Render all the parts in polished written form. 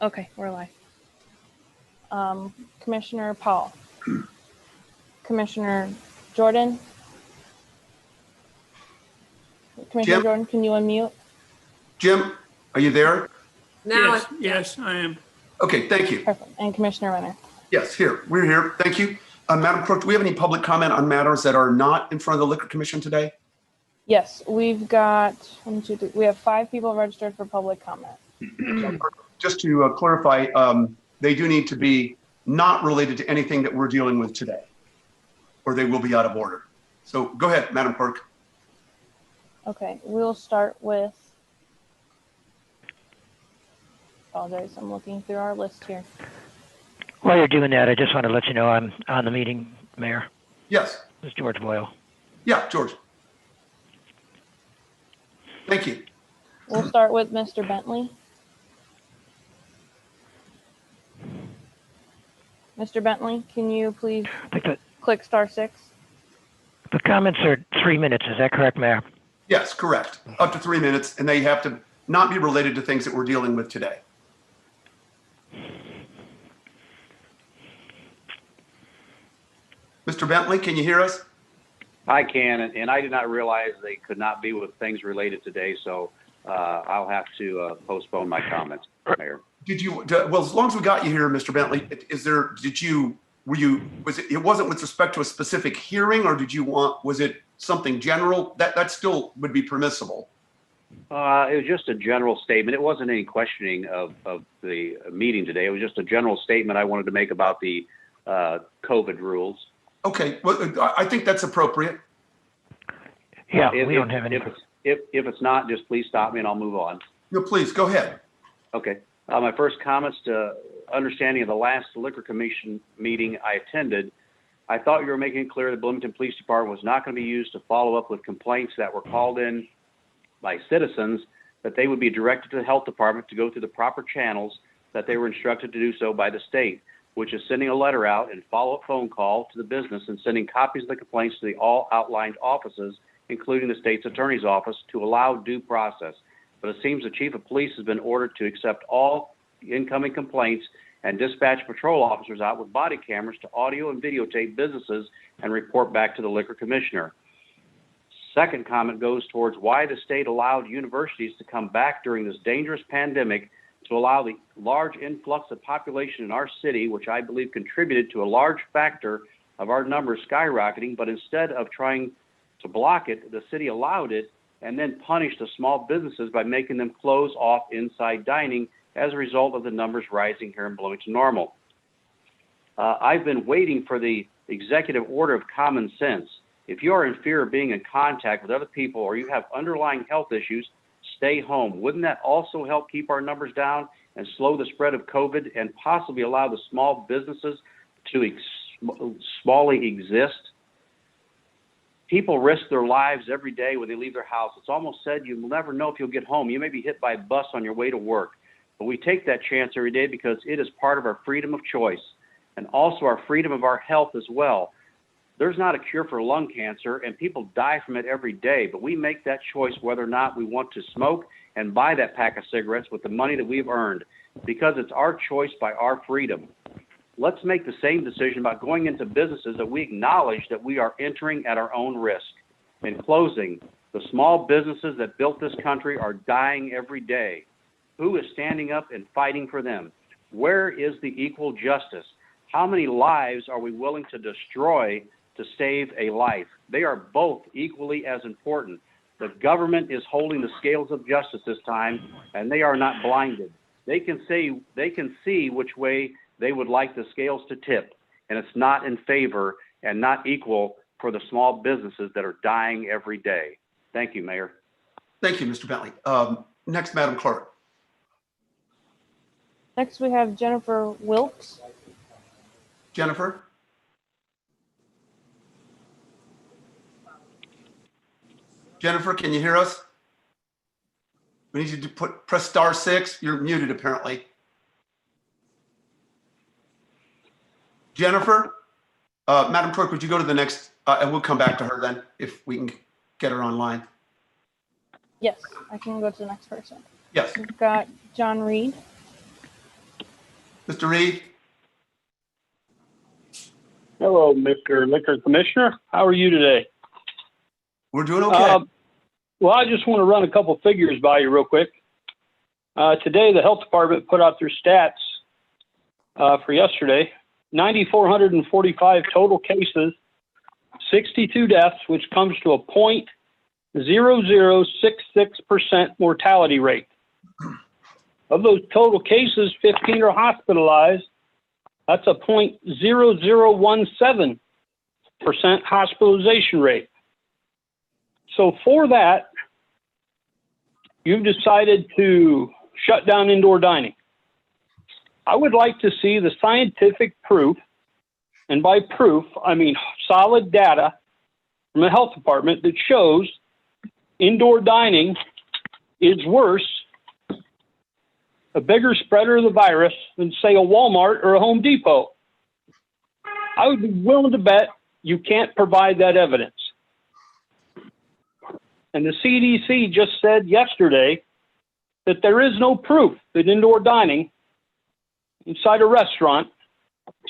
Okay, we're live. Commissioner Paul. Commissioner Jordan. Commissioner Jim? Jordan, can you unmute? Jim, are you there? Now yes, I am. Okay, thank you. Perfect. And Commissioner Renner. Yes, here. We're here. Thank you. Madam Clerk, do we have any public comment on matters that are not in front of the Liquor Commission today? Yes, we've got we have 5 people registered for public comment. Just to clarify, they do need to be not related to anything that we're dealing with today, or they will be out of order. So go ahead, Madam Clerk. Okay, we'll start with, apologize, I'm looking through our list here. While you're doing that, I just want to let you know I'm on the meeting, Mayor. Yes. This is George Boyle. Yeah, George. Thank you. We'll start with Mr. Bentley. Mr. Bentley, can you please click *6? The comments are 3 minutes. Is that correct, Mayor? Yes, correct. Up to 3 minutes, and they have to not be related to things that we're dealing with today. Mr. Bentley, can you hear us? I can, and I did not realize they could not be with things related today, so I'll have to postpone my comments, Mayor. Did you, well, as long as we got you here, Mr. Bentley, it wasn't with respect to a specific hearing, or was it something general? That still would be permissible. It was just a general statement. It wasn't any questioning of the meeting today. It was just a general statement I wanted to make about the COVID rules. Okay, well, I think that's appropriate. Yeah, we don't have any. If it's not, just please stop me and I'll move on. No, please, go ahead. Okay. My first comments to understanding of the last Liquor Commission meeting I attended, I thought you were making it clear the Bloomington Police Department was not going to be used to follow up with complaints that were called in by citizens, that they would be directed to the health department to go through the proper channels that they were instructed to do so by the state, which is sending a letter out and follow-up phone call to the business and sending copies of the complaints to the all outlined offices, including the state's attorney's office, to allow due process. But it seems the chief of police has been ordered to accept all incoming complaints and dispatch patrol officers out with body cameras to audio and videotape businesses and report back to the liquor commissioner. Second comment goes towards why the state allowed universities to come back during this dangerous pandemic to allow the large influx of population in our city, which I believe contributed to a large factor of our numbers skyrocketing, but instead of trying to block it, the city allowed it and then punished the small businesses by making them close off inside dining as a result of the numbers rising here in Bloomington Normal. I've been waiting for the executive order of common sense. If you are in fear of being in contact with other people or you have underlying health issues, stay home. Wouldn't that also help keep our numbers down and slow the spread of COVID and possibly allow the small businesses to smallly exist? People risk their lives every day when they leave their house. It's almost said you'll never know if you'll get home. You may be hit by a bus on your way to work. But we take that chance every day because it is part of our freedom of choice and also our freedom of our health as well. There's not a cure for lung cancer, and people die from it every day, but we make that choice whether or not we want to smoke and buy that pack of cigarettes with the money that we've earned, because it's our choice by our freedom. Let's make the same decision about going into businesses that we acknowledge that we are entering at our own risk. In closing, the small businesses that built this country are dying every day. Who is standing up and fighting for them? Where is the equal justice? How many lives are we willing to destroy to save a life? They are both equally as important. The government is holding the scales of justice this time, and they are not blinded. They can see which way they would like the scales to tip, and it's not in favor and not equal for the small businesses that are dying every day. Thank you, Mayor. Thank you, Mr. Bentley. Next, Madam Clerk. Next, we have Jennifer Wilkes. Jennifer? Jennifer, can you hear us? We need you to press *6. You're muted, apparently. Jennifer? Madam Clerk, would you go to the next, and we'll come back to her then, if we can get her online. Yes, I can go to the next person. Yes. We've got John Reed. Mr. Reed? Hello, Mr. Liquor Commissioner. How are you today? We're doing okay. Well, I just want to run a couple figures by you real quick. Today, the health department put out their stats for yesterday. 9,445 total cases, 62 deaths, which comes to a 0.0066% mortality rate. Of those total cases, 15 are hospitalized. That's a 0.0017% hospitalization rate. So for that, you've decided to shut down indoor dining. I would like to see the scientific proof, and by proof, I mean solid data from the health department that shows indoor dining is worse, a bigger spreader of the virus than, say, a Walmart or a Home Depot. I would be willing to bet you can't provide that evidence. And the CDC just said yesterday that there is no proof that indoor dining inside a restaurant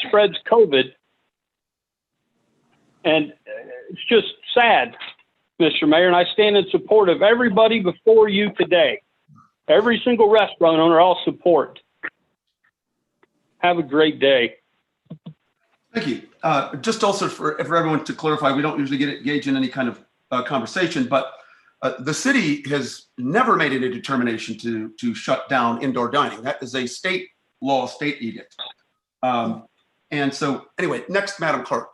spreads COVID. And it's just sad, Mr. Mayor, and I stand in support of everybody before you today. Every single restaurant owner I'll support. Have a great day. Thank you. Just also for everyone to clarify, we don't usually engage in any kind of conversation, but the city has never made any determination to shut down indoor dining. That is a state law, state edict. And so anyway, next, Madam Clerk.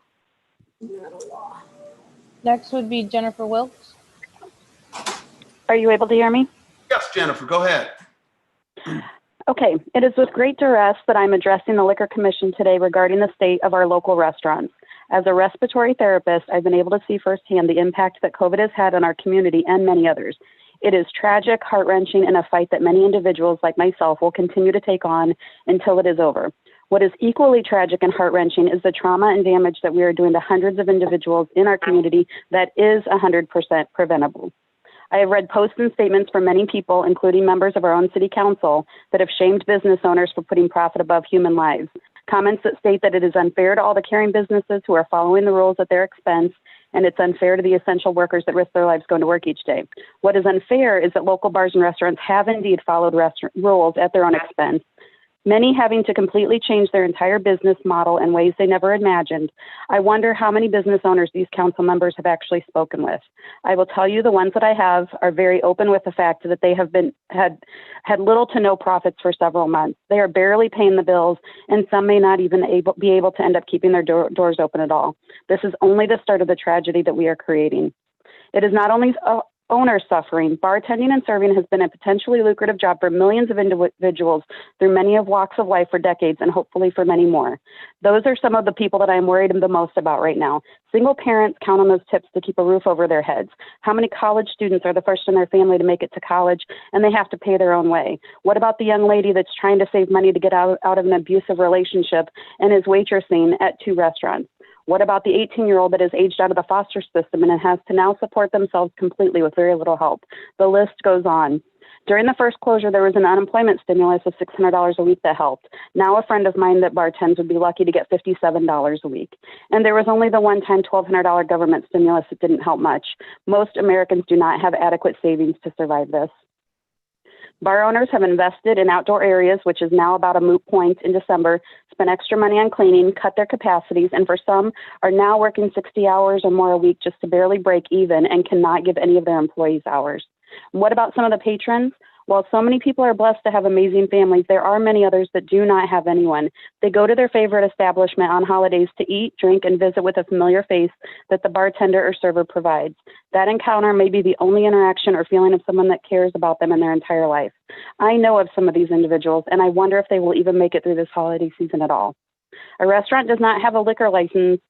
Next would be Jennifer Wilkes. Are you able to hear me? Yes, Jennifer, go ahead. Okay, it is with great duress that I'm addressing the Liquor Commission today regarding the state of our local restaurants. As a respiratory therapist, I've been able to see firsthand the impact that COVID has had on our community and many others. It is tragic, heart-wrenching, and a fight that many individuals like myself will continue to take on until it is over. What is equally tragic and heart-wrenching is the trauma and damage that we are doing to hundreds of individuals in our community that is 100% preventable. I have read posts and statements from many people, including members of our own city council, that have shamed business owners for putting profit above human lives. Comments that state that it is unfair to all the caring businesses who are following the rules at their expense, and it's unfair to the essential workers that risk their lives going to work each day. What is unfair is that local bars and restaurants have indeed followed rules at their own expense, many having to completely change their entire business model in ways they never imagined. I wonder how many business owners these council members have actually spoken with. I will tell you the ones that I have are very open with the fact that they have had little to no profits for several months. They are barely paying the bills, and some may not even be able to end up keeping their doors open at all. This is only the start of the tragedy that we are creating. It is not only owners suffering. Bartending and serving has been a potentially lucrative job for millions of individuals through many of walks of life for decades, and hopefully for many more. Those are some of the people that I'm worried the most about right now. Single parents count on those tips to keep a roof over their heads. How many college students are the first in their family to make it to college and they have to pay their own way? What about the young lady that's trying to save money to get out of an abusive relationship and is waitressing at 2 restaurants? What about the 18-year-old that is aged out of the foster system and has to now support themselves completely with very little help? The list goes on. During the first closure, there was an unemployment stimulus of $600 a week that helped. Now a friend of mine that bartends would be lucky to get $57 a week. And there was only the one-time $1,200 government stimulus that didn't help much. Most Americans do not have adequate savings to survive this. Bar owners have invested in outdoor areas, which is now about a moot point in December, spent extra money on cleaning, cut their capacities, and for some are now working 60 hours or more a week just to barely break even and cannot give any of their employees hours. What about some of the patrons? While so many people are blessed to have amazing families, there are many others that do not have anyone. They go to their favorite establishment on holidays to eat, drink, and visit with a familiar face that the bartender or server provides. That encounter may be the only interaction or feeling of someone that cares about them in their entire life. I know of some of these individuals, and I wonder if they will even make it through this holiday season at all. A restaurant does not have a liquor license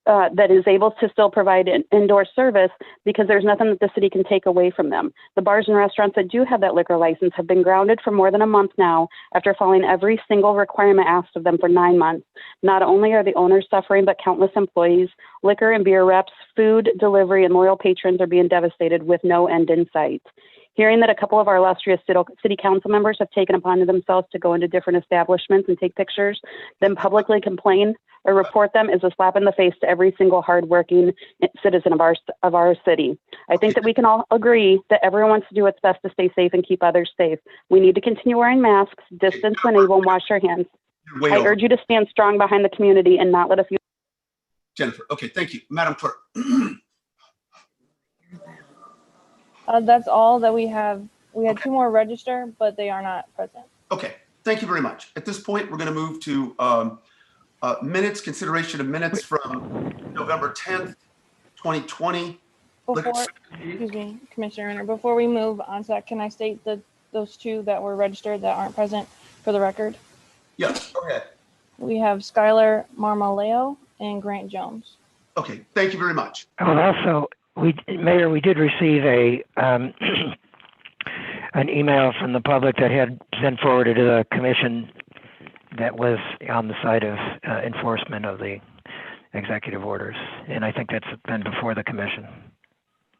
that is able to still provide an indoor service because there's nothing that the city can take away from them. The bars and restaurants that do have that liquor license have been grounded for more than a month now after following every single requirement asked of them for 9 months. Not only are the owners suffering, but countless employees, liquor and beer reps, food, delivery, and loyal patrons are being devastated with no end in sight. Hearing that a couple of our illustrious city council members have taken upon themselves to go into different establishments and take pictures, then publicly complain or report them is a slap in the face to every single hardworking citizen of our city. I think that we can all agree that everyone wants to do what's best to stay safe and keep others safe. We need to continue wearing masks, distance when able, and wash our hands. I urge you to stand strong behind the community and not let a few. Jennifer. Okay, thank you. Madam Clerk. That's all that we have. We had 2 more register, but they are not present. Okay, thank you very much. At this point, we're going to move to minutes, consideration of minutes from November 10th, 2020. Excuse me, Commissioner Renner, before we move on to that, can I state that those 2 that were registered that aren't present for the record? Yes, go ahead. We have Skylar Marmaleo and Grant Jones. Okay, thank you very much. Oh, also, Mayor, we did receive an email from the public that had been forwarded to the commission that was on the side of enforcement of the executive orders, and I think that's been before the commission,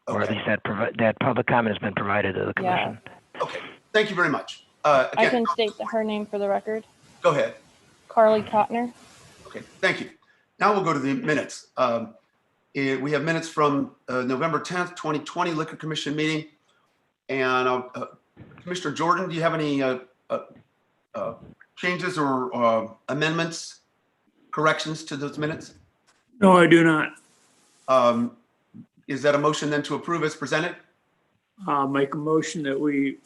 or at least that public comment has been provided to the commission. Yeah. Okay, thank you very much. Again, I can state her name for the record. Go ahead. Carly Kottner. Okay, thank you. Now we'll go to the minutes. We have minutes from November 10th, 2020 Liquor Commission meeting. And Commissioner Jordan, do you have any changes or amendments, corrections to those minutes? No, I do not. Is that a motion then to approve as presented? I'll make a motion that we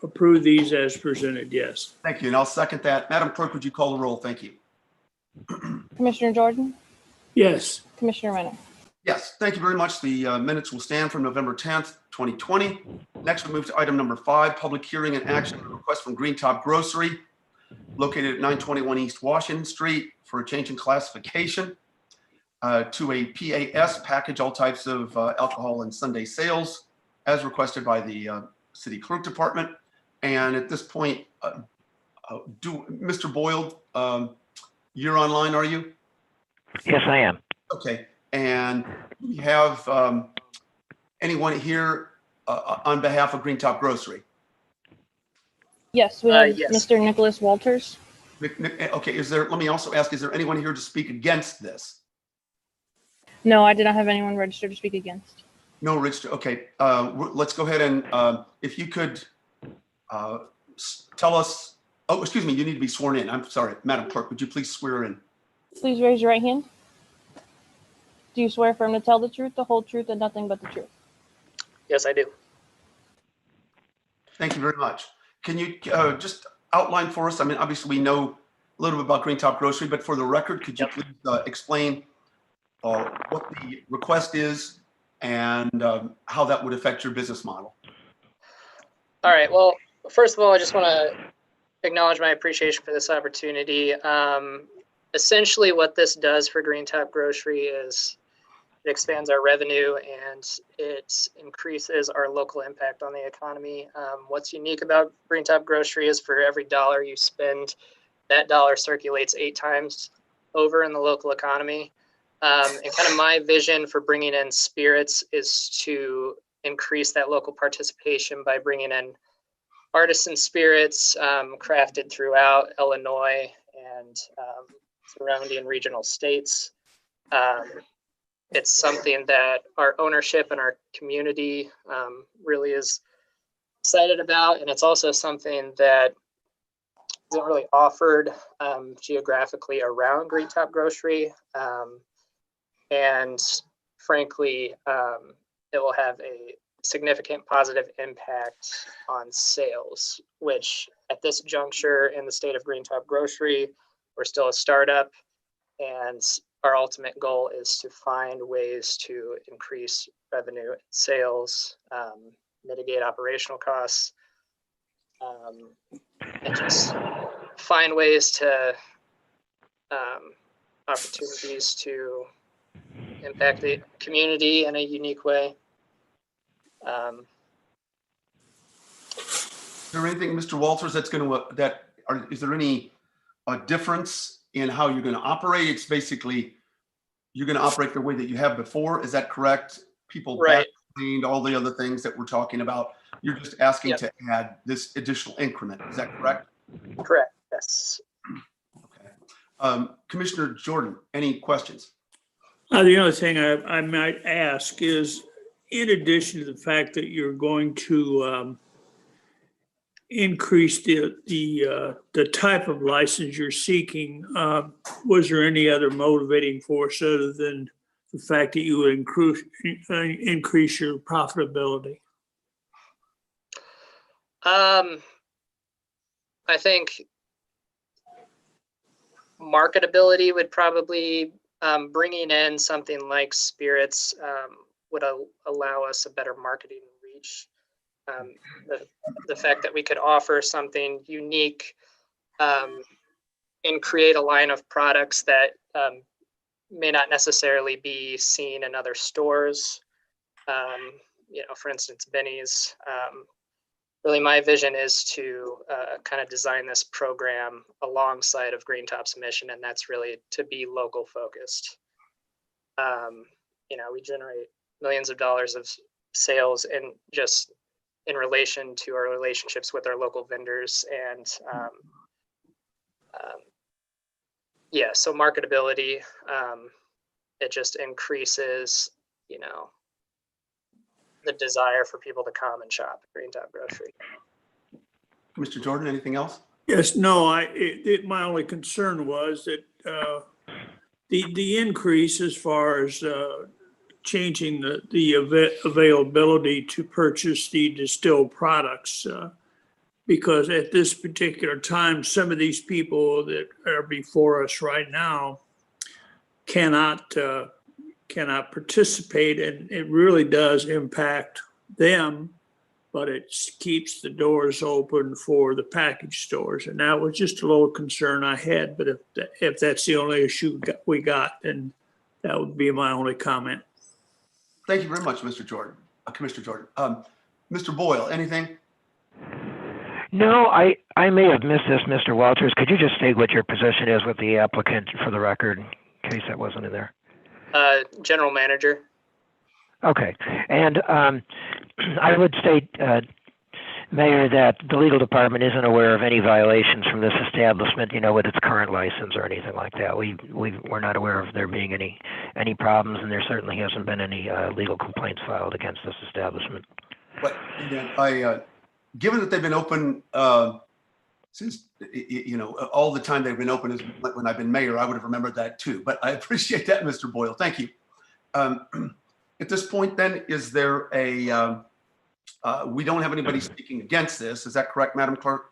approve these as presented, yes. Thank you, and I'll second that. Madam Clerk, would you call the roll? Thank you. Commissioner Jordan? Yes. Commissioner Renner? Yes, thank you very much. The minutes will stand from November 10th, 2020. Next, we move to item number 5, public hearing and action on a request from Green Top Grocery, located at 921 East Washington Street, for a change in classification to a PAS package, all types of alcohol and Sunday sales, as requested by the City Clerk Department. And at this point, Mr. Boyle, you're online, are you? Yes, I am. Okay, and we have anyone here on behalf of Green Top Grocery? Yes, we have Mr. Nicholas Walters. Okay, let me also ask, is there anyone here to speak against this? No, I did not have anyone registered to speak against. No register. Okay, let's go ahead and if you could tell us. Oh, excuse me, you need to be sworn in. I'm sorry, Madam Clerk, would you please swear in? Please raise your right hand. Do you swear firm to tell the truth, the whole truth, and nothing but the truth? Yes, I do. Thank you very much. Can you just outline for us? I mean, obviously we know a little bit about Green Top Grocery, but for the record, could you please explain what the request is and how that would affect your business model? All right. Well, first of all, I just want to acknowledge my appreciation for this opportunity. Essentially, what this does for Green Top Grocery is it expands our revenue and it increases our local impact on the economy. What's unique about Green Top Grocery is for every dollar you spend, that dollar circulates 8 times over in the local economy. And kind of my vision for bringing in spirits is to increase that local participation by bringing in artisan spirits crafted throughout Illinois and surrounding regional states. It's something that our ownership and our community really is excited about. And it's also something that isn't really offered geographically around Green Top Grocery. And frankly, it will have a significant positive impact on sales, which at this juncture in the state of Green Top Grocery, we're still a startup, and our ultimate goal is to find ways to increase revenue and sales, mitigate operational costs, and just find ways to opportunities to impact the community in a unique way. Is there anything, Mr. Walters, that's going to is there any difference in how you're going to operate? It's basically you're going to operate the way that you have before. Is that correct? People right. Vaccinated, all the other things that we're talking about. You're just asking Yep. to add this additional increment. Is that correct? Correct. Yes. Okay. Commissioner Jordan, any questions? The only thing I might ask is, in addition to the fact that you're going to increase the type of license you're seeking, was there any other motivating force other than the fact that you would increase your profitability? I think marketability would probably, bringing in something like spirits would allow us a better marketing reach. The fact that we could offer something unique and create a line of products that may not necessarily be seen in other stores. For instance, Benny's. Really, my vision is to kind of design this program alongside of Green Top's mission, and that's really to be local focused. We generate millions of dollars of sales in relation to our relationships with our local vendors, and so marketability, it just increases, the desire for people to come and shop at Green Top Grocery. Mr. Jordan, anything else? Yes, no, my only concern was that the increase as far as changing the availability to purchase the distilled products, because at this particular time, some of these people that are before us right now cannot participate, and it really does impact them, but it keeps the doors open for the package stores. And that was just a little concern I had, but if that's the only issue we got, then that would be my only comment. Thank you very much, Mr. Jordan, Commissioner Jordan. Mr. Boyle, anything? No, I may have missed this, Mr. Walters. Could you just state what your position is with the applicant for the record, in case that wasn't in there? General manager. Okay. And I would state, Mayor, that the legal department isn't aware of any violations from this establishment, with its current license or anything like that. We're not aware of there being any problems, and there certainly hasn't been any legal complaints filed against this establishment. But given that they've been open since, all the time they've been open is when I've been mayor, I would have remembered that too. But I appreciate that, Mr. Boyle. Thank you. At this point, then, is there we don't have anybody speaking against this. Is that correct, Madam Clerk?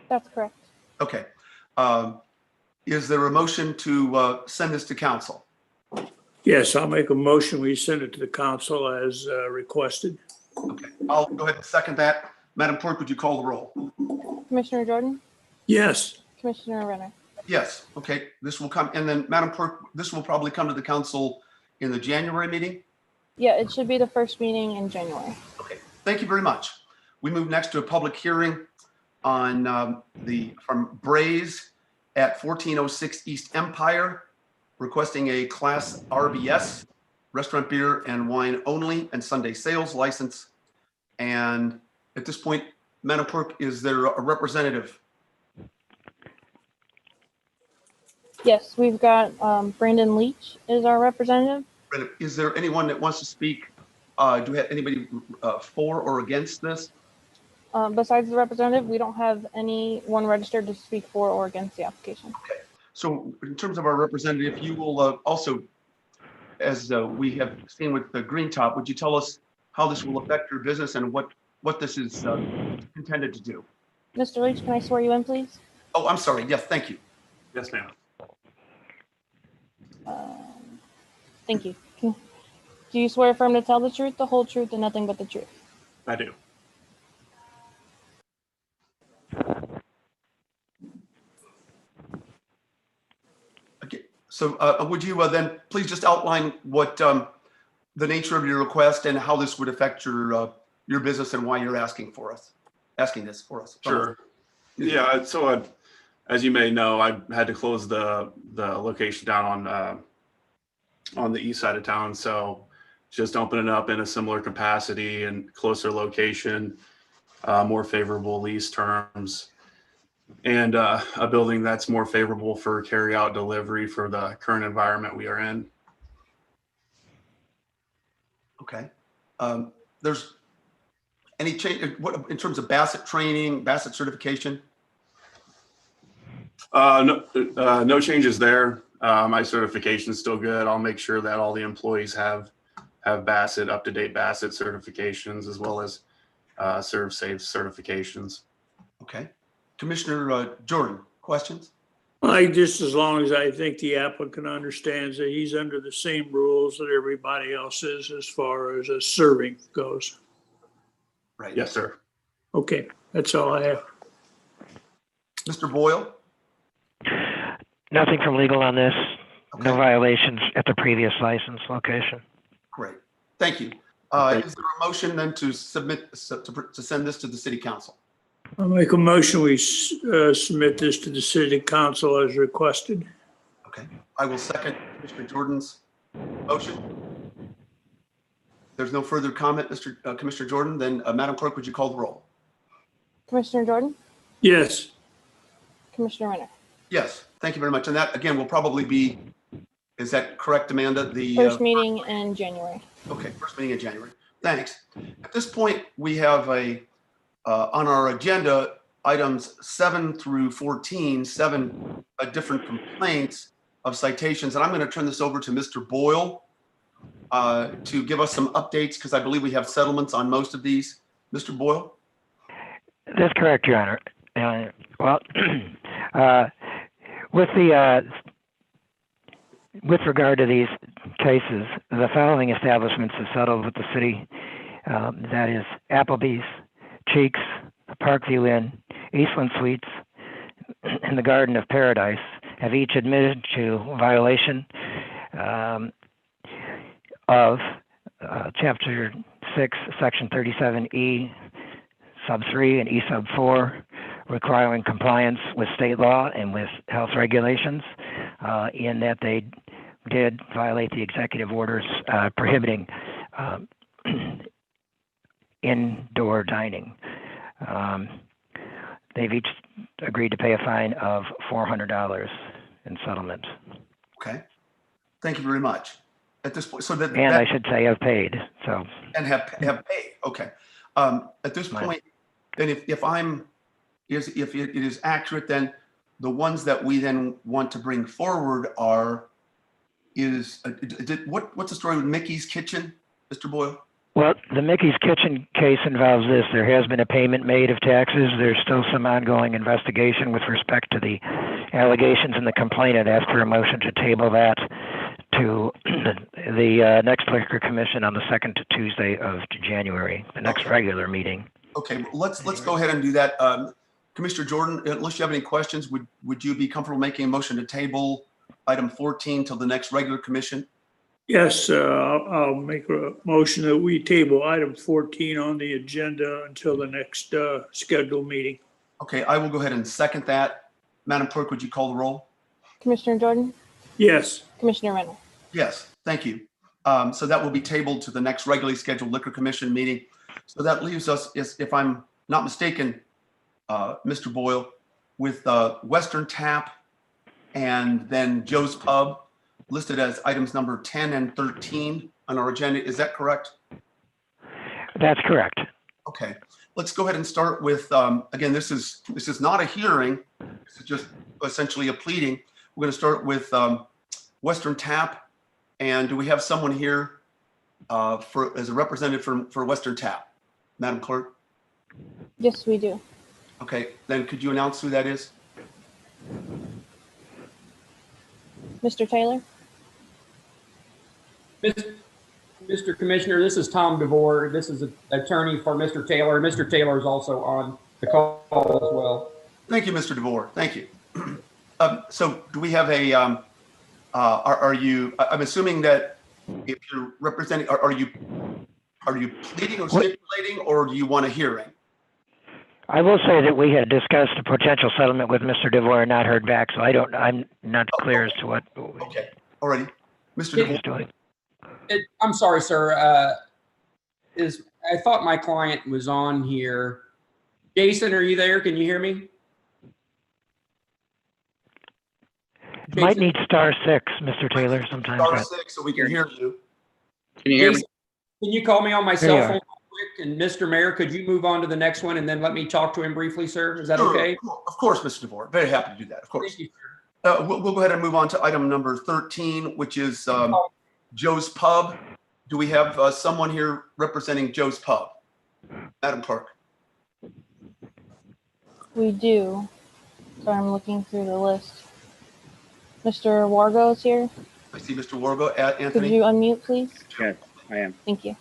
That's correct. Okay. Is there a motion to send this to council? Yes, I'll make a motion. We send it to the council as requested. Okay, I'll go ahead and second that. Madam Clerk, would you call the roll? Commissioner Jordan? Yes. Commissioner Renner? Yes. Okay, this will come, and then Madam Clerk, this will probably come to the council in the January meeting? Yeah, it should be the first meeting in January. Okay, thank you very much. We move next to a public hearing on from Braze at 1406 East Empire, requesting a Class RBS, restaurant beer and wine only, and Sunday sales license. And at this point, Madam Clerk, is there a representative? Yes, we've got Brandon Leach is our representative. Is there anyone that wants to speak? Do we have anybody for or against this? Besides the representative, we don't have anyone registered to speak for or against the application. Okay. So in terms of our representative, you will also, as we have seen with the Green Top, would you tell us how this will affect your business and what this is intended to do? Mr. Leach, can I swear you in, please? Oh, I'm sorry. Yes, thank you. Yes, ma'am. Thank you. Do you swear affirm to tell the truth, the whole truth, and nothing but the truth? I do. Okay. So would you then please just outline what the nature of your request and how this would affect your business and why you're asking this for us? Sure. Yeah. So as you may know, I had to close the location down on the east side of town. So just opening up in a similar capacity and closer location, more favorable lease terms, and a building that's more favorable for carry out delivery for the current environment we are in. Okay. There's any change what in terms of Bassett training, Bassett certification? No changes there. My certification is still good. I'll make sure that all the employees have Bassett, up-to-date Bassett certifications, as well as ServSafe certifications. Okay. Commissioner Jordan, questions? Just as long as I think the applicant understands that he's under the same rules that everybody else is as far as a serving goes. Right. Yes, sir. Okay, that's all I have. Mr. Boyle? Nothing from legal on this. Okay. No violations at the previous license location. Great. Thank you. Is there a motion then to submit, to send this to the city council? I'll make a motion, we submit this to the city council as requested. Okay. I will second Commissioner Jordan's motion. There's no further comment, Commissioner Jordan, then Madam Clerk, would you call the roll? Commissioner Jordan, Yes, Commissioner Renner. Yes, thank you very much. And that, again, will probably be, is that correct, Amanda? The First meeting in January. Okay, first meeting in January. Thanks. At this point, we have on our agenda, items 7 through 14, 7 different complaints of citations. And I'm going to turn this over to Mr. Boyle to give us some updates, because I believe we have settlements on most of these. Mr. Boyle? That's correct, Your Honor. With regard to these cases, the following establishments have settled with the city. That is Applebee's, Cheeks, Parkview Inn, Eastland Suites, and the Garden of Paradise have each admitted to violation of Chapter 6, Section 37E, Sub 3 and E Sub 4, requiring compliance with state law and with health regulations, in that they did violate the executive orders prohibiting indoor dining. They've each agreed to pay a fine of $400 in settlement. Okay. Thank you very much. At this point, so that And I should say have paid. So and have paid. Okay. At this point, then if it is accurate, then the ones that we then want to bring forward what's the story with Mickey's Kitchen, Mr. Boyle? Well, the Mickey's Kitchen case involves this. There has been a payment made of taxes. There's still some ongoing investigation with respect to the allegations in the complaint. I'd ask for a motion to table that to the next Liquor Commission on the second Tuesday of January, the next regular meeting. Okay, let's go ahead and do that. Commissioner Jordan, unless you have any questions, would you be comfortable making a motion to table item 14 till the next regular commission? yes, I'll make a motion that we table item 14 on the agenda until the next scheduled meeting. Okay, I will go ahead and second that. Madam Clerk, would you call the roll? Commissioner Jordan, Yes, Commissioner Renner. Yes, thank you. So that will be tabled to the next regularly scheduled Liquor Commission meeting. So that leaves us, if I'm not mistaken, Mr. Boyle, with Western Tap and then Joe's Pub listed as items number 10 and 13 on our agenda. Is that correct? That's correct. Okay, let's go ahead and start with, again, this is not a hearing. This is just essentially a pleading. We're going to start with Western Tap. And do we have someone here as a representative for Western Tap? Madam Clerk? Yes, we do. Okay, then could you announce who that is? Mr. Taylor? Mr. Commissioner, this is Tom DeVore. This is an attorney for Mr. Taylor. Mr. Taylor is also on the call as well. Thank you, Mr. DeVore. Thank you. So do we have I'm assuming that if you're representing, are you pleading or stipulating, or do you want a hearing? I will say that we had discussed a potential settlement with Mr. DeVore and not heard back, so I'm not clear as to what Okay, alrighty. Mr. he's DeVore, doing. I'm sorry, sir. I thought my client was on here. Jason, are you there? Can you hear me? Might need *6, Mr. Taylor, sometimes. *6 so we can hear you. Can you hear Jason, can you call me on my There cell you phone are. real quick? And Mr. Mayor, could you move on to the next one and then let me talk to him briefly, sir? Is that Sure, okay? of course, Mr. DeVore. Very happy to do that. Of course. Thank you, sir. We'll go ahead and move on to item number 13, which is Joe's Pub. Do we have someone here representing Joe's Pub? Madam Clerk. We do. So I'm looking through the list. Mr. Wargo is here. I see Mr. Wargo. Could Anthony? you unmute, please? Yes, I am. Thank you.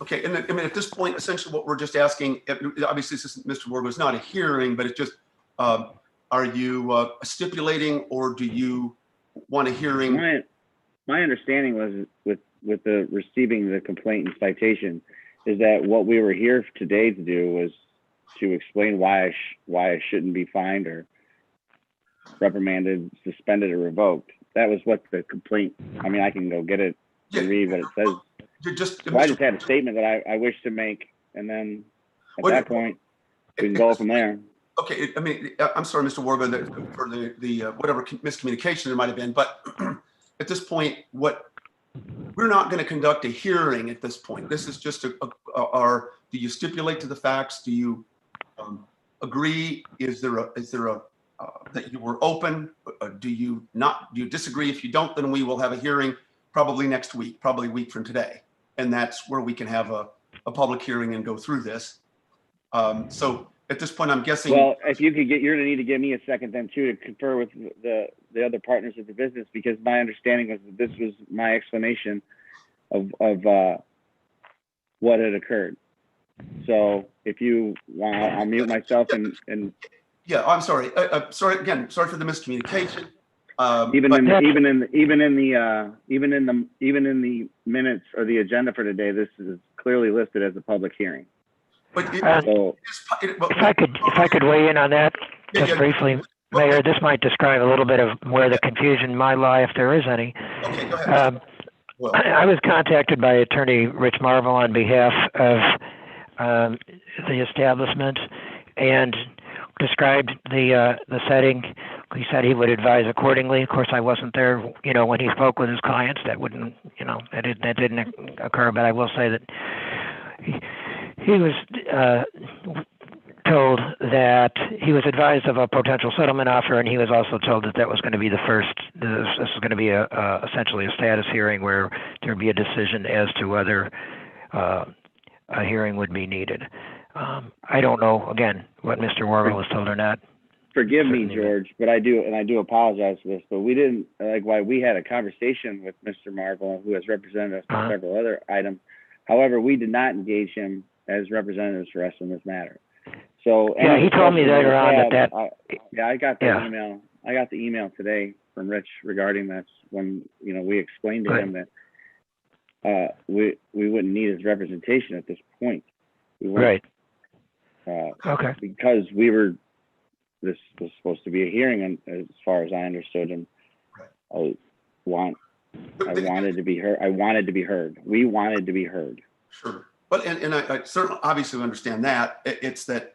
Okay, and I mean, at this point, essentially what we're just asking, obviously Mr. Wargo is not a hearing, but it's just, are you stipulating or do you want a hearing? My understanding was with the receiving the complaint and citation is that what we were here today to do was to explain why I shouldn't be fined or reprimanded, suspended, or revoked. That was what the complaint. I mean, I can go get it and read what it says. So I just had a statement that I wish to make, and then at that point we can go from there. Okay, I mean, I'm sorry, Mr. Wargo, for the whatever miscommunication there might have been, but at this point, we're not going to conduct a hearing at this point. This is just do you stipulate to the facts? Do you agree? Is there a that you were open? Do you disagree? If you don't, then we will have a hearing probably next week, probably a week from today. And that's where we can have a public hearing and go through this. So at this point, I'm guessing. Well, if you could you're going to need to give me a second then too, to confer with the other partners of the business, because my understanding was that this was my explanation of what had occurred. So if you want, I'll mute myself and yeah, I'm sorry. Sorry again. Sorry for the miscommunication. Even in the minutes or the agenda for today, this is clearly listed as a public hearing. But if I could weigh in on that just briefly, Mayor, this might describe a little bit of where the confusion might lie, if there is any. Okay, go ahead. I was contacted by Attorney Rich Marvel on behalf of the establishment and described the setting. He said he would advise accordingly. Of course, I wasn't there, when he spoke with his clients. That wouldn't, that didn't occur. But I will say that he was told that he was advised of a potential settlement offer, and he was also told that was going to be the first. This was going to be essentially a status hearing where there would be a decision as to whether a hearing would be needed. I don't know, again, what Mr. Wargo was told or not. Forgive me, George, but I do apologize for this, but we didn't, why we had a conversation with Mr. Marvel, who has represented us on several other items. However, we did not engage him as representatives for us in this matter. So yeah, he told me later on I got the email. I got the email today from Rich regarding this when we explained to him that we wouldn't need his representation at this point. Right. Okay. Because this was supposed to be a hearing, and as far as I understood, and I wanted to be heard. I wanted to be heard. We wanted to be heard. Sure. But and I certainly obviously understand that. It's that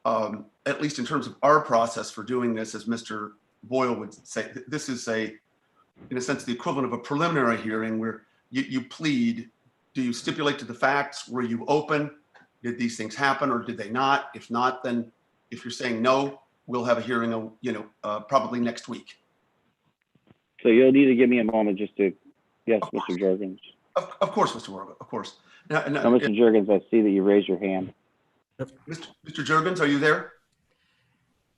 at least in terms of our process for doing this, as Mr. Boyle would say, this is in a sense, the equivalent of a preliminary hearing where you plead. Do you stipulate to the facts? Were you open? Did these things happen or did they not? If not, then if you're saying no, we'll have a hearing, probably next week. So you'll need to give me a moment just to, yes, Mr. Juergens. Of course, Mr. Wargo, of course. Now, Mr. Juergens, I see that you raised your hand. Mr. Juergens, are you there?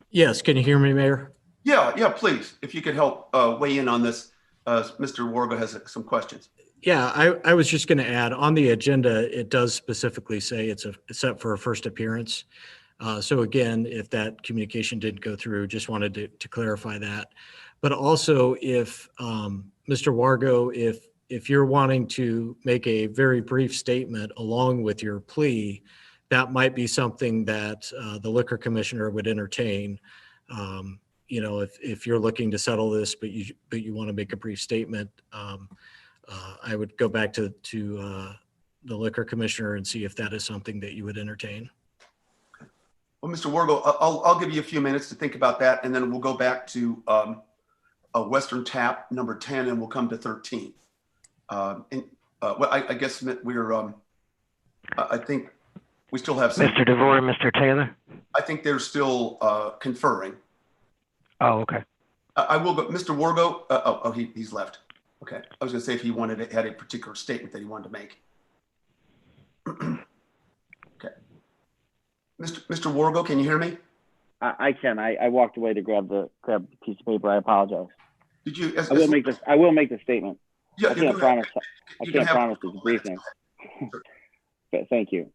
Yes, can you hear me, Mayor? Yeah, please. If you could help weigh in on this, Mr. Wargo has some questions. Yeah, I was just going to add, on the agenda, it does specifically say it's set for a first appearance. So again, if that communication didn't go through, just wanted to clarify that. But also, if Mr. Wargo, if you're wanting to make a very brief statement along with your plea, that might be something that the liquor commissioner would entertain. If you're looking to settle this, but you want to make a brief statement, I would go back to the liquor commissioner and see if that is something that you would entertain. Well, Mr. Wargo, I'll give you a few minutes to think about that, and then we'll go back to a Western Tap number 10, and we'll come to 13. Well, I guess we're, I think we still have some. Mr. DeVore, Mr. Taylor? I think they're still conferring. Oh, okay. I will go, Mr. Wargo, he's left. Okay, I was gonna say if he had a particular statement that he wanted to make. Okay. Mr. Wargo, can you hear me? I can. I walked away to grab the piece of paper. I apologize. Did you? I will make the statement. Yeah, I can't promise. I can't promise it's briefness. But thank you.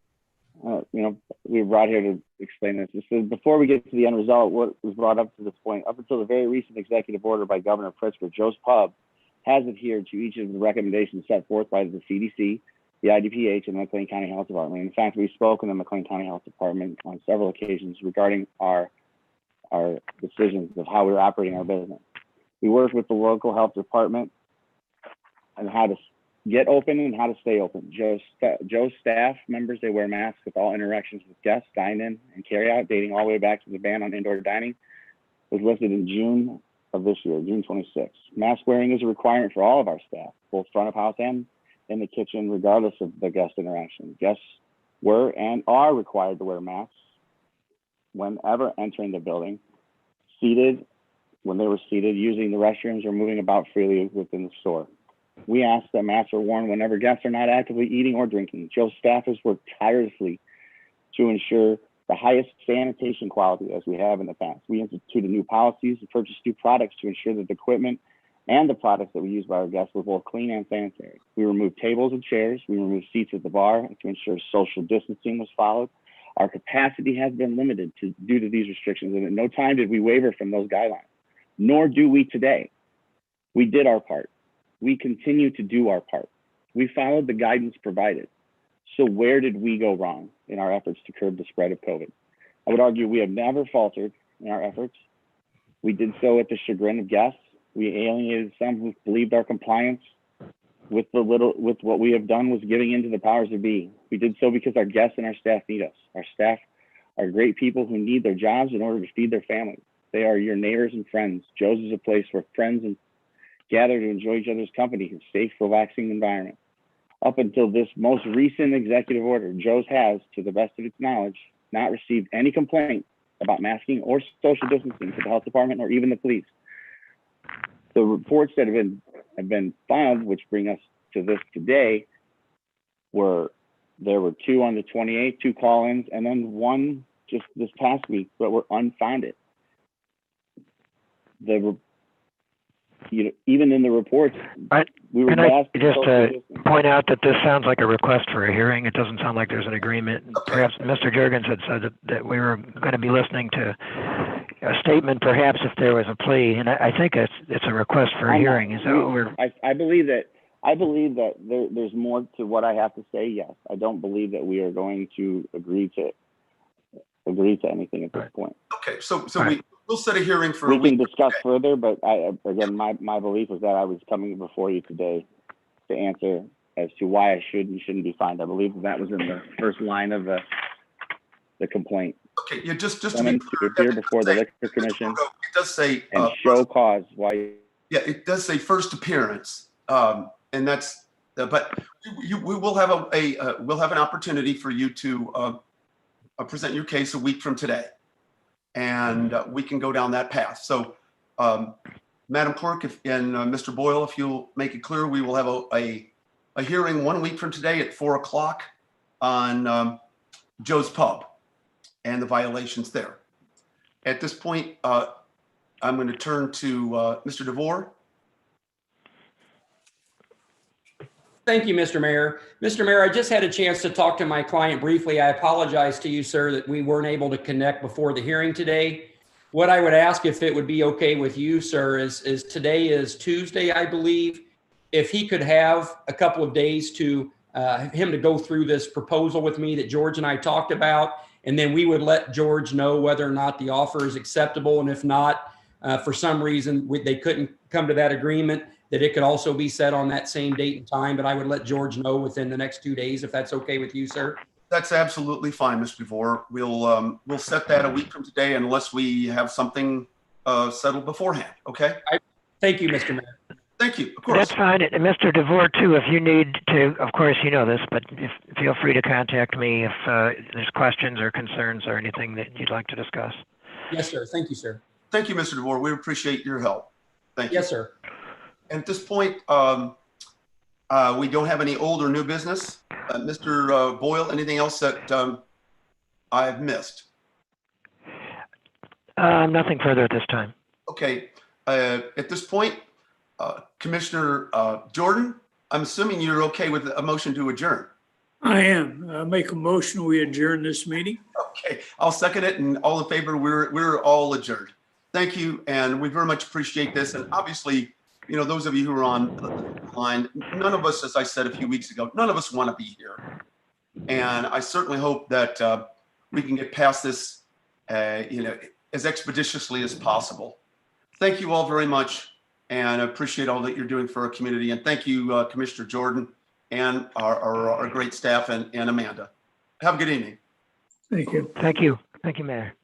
We were brought here to explain this. So before we get to the end result, what was brought up to this point, up until the very recent executive order by Governor Pritzker, Joe's Pub has adhered to each of the recommendations set forth by the CDC, the IDPH, and the McLean County Health Department. In fact, we've spoken to the McLean County Health Department on several occasions regarding our decisions of how we're operating our business. We worked with the local health department on how to get open and how to stay open. Joe's staff members, they wear masks with all interactions with guests, dine-in, and carry-out, dating all the way back to the ban on indoor dining, was lifted in June of this year, June 26th. Mask wearing is a requirement for all of our staff, both front of house and in the kitchen, regardless of the guest interaction. Guests were and are required to wear masks whenever entering the building, when they were seated, using the restrooms, or moving about freely within the store. We ask that masks are worn whenever guests are not actively eating or drinking. Joe's staff has worked tirelessly to ensure the highest sanitation quality as we have in the past. We instituted new policies and purchased new products to ensure that the equipment and the products that we use by our guests were both clean and sanitary. We removed tables and chairs. We removed seats at the bar to ensure social distancing was followed. Our capacity has been limited due to these restrictions, and at no time did we waver from those guidelines, nor do we today. We did our part. We continue to do our part. We followed the guidance provided. So where did we go wrong in our efforts to curb the spread of COVID? I would argue we have never faltered in our efforts. We did so at the chagrin of guests. We alienated some who believed our compliance with what we have done was giving into the powers that be. We did so because our guests and our staff need us. Our staff are great people who need their jobs in order to feed their families. They are your neighbors and friends. Joe's is a place where friends and gather to enjoy each other's company in a safe, relaxing environment. Up until this most recent executive order, Joe's has, to the best of its knowledge, not received any complaint about masking or social distancing to the health department or even the police. The reports that have been filed, which bring us to this today, there were 2 on the 28th, 2 call-ins, and then 1 just this past week, but were unfounded. Even in the reports, we were asked. Can I just point out that this sounds like a request for a hearing? It doesn't sound like there's an agreement. Perhaps Mr. Juergens had said that we were going to be listening to a statement, perhaps if there was a plea, and I think it's a request for a hearing. Is that what we're? I believe that there's more to what I have to say. Yes, I don't believe that we are going to agree to anything at this point. Okay, so we'll set a hearing for a week. We can discuss further, but again, my belief was that I was coming before you today to answer as to why I should and shouldn't be fined. I believe that was in the first line of the complaint. Okay, yeah, just to appear before the Liquor Commission. It does say and show cause why. Yeah, it does say first appearance, and that's. But we will have we'll have an opportunity for you to present your case a week from today, and we can go down that path. So, Madam Clerk, and Mr. Boyle, if you'll make it clear, we will have a hearing 1 week from today at 4 o'clock on Joe's Pub and the violations there. At this point, I'm going to turn to Mr. DeVore. Thank you, Mr. Mayor. Mr. Mayor, I just had a chance to talk to my client briefly. I apologize to you, sir, that we weren't able to connect before the hearing today. What I would ask, if it would be okay with you, sir, is today is Tuesday, I believe. If he could have a couple of days to him to go through this proposal with me that George and I talked about, and then we would let George know whether or not the offer is acceptable. And if not, for some reason they couldn't come to that agreement, that it could also be set on that same date and time, but I would let George know within the next 2 days, if that's okay with you, sir. That's absolutely fine, Mr. DeVore. We'll set that a week from today unless we have something settled beforehand. Okay. Thank you, Mr. Mayor. Thank you. Of course. That's fine. And Mr. DeVore, too, if you need to, of course, you know this, but feel free to contact me if there's questions or concerns or anything that you'd like to discuss. Yes, sir. Thank you, sir. Thank you, Mr. DeVore. We appreciate your help. Thank you. Yes, sir. At this point, we don't have any old or new business. Mr. Boyle, anything else that I've missed? Nothing further at this time. Okay. At this point, Commissioner Jordan, I'm assuming you're okay with a motion to adjourn. I am. I make a motion, we adjourn this meeting. Okay, I'll second it, and all in favor, we're all adjourned. Thank you, and we very much appreciate this. And obviously, you know, those of you who are on the line, none of us, as I said a few weeks ago, none of us want to be here. And I certainly hope that we can get past this, you know, as expeditiously as possible. Thank you all very much, and I appreciate all that you're doing for our community. And thank you, Commissioner Jordan, and our great staff, and Amanda. Have a good evening. Thank you. Thank you. Thank you, Mayor.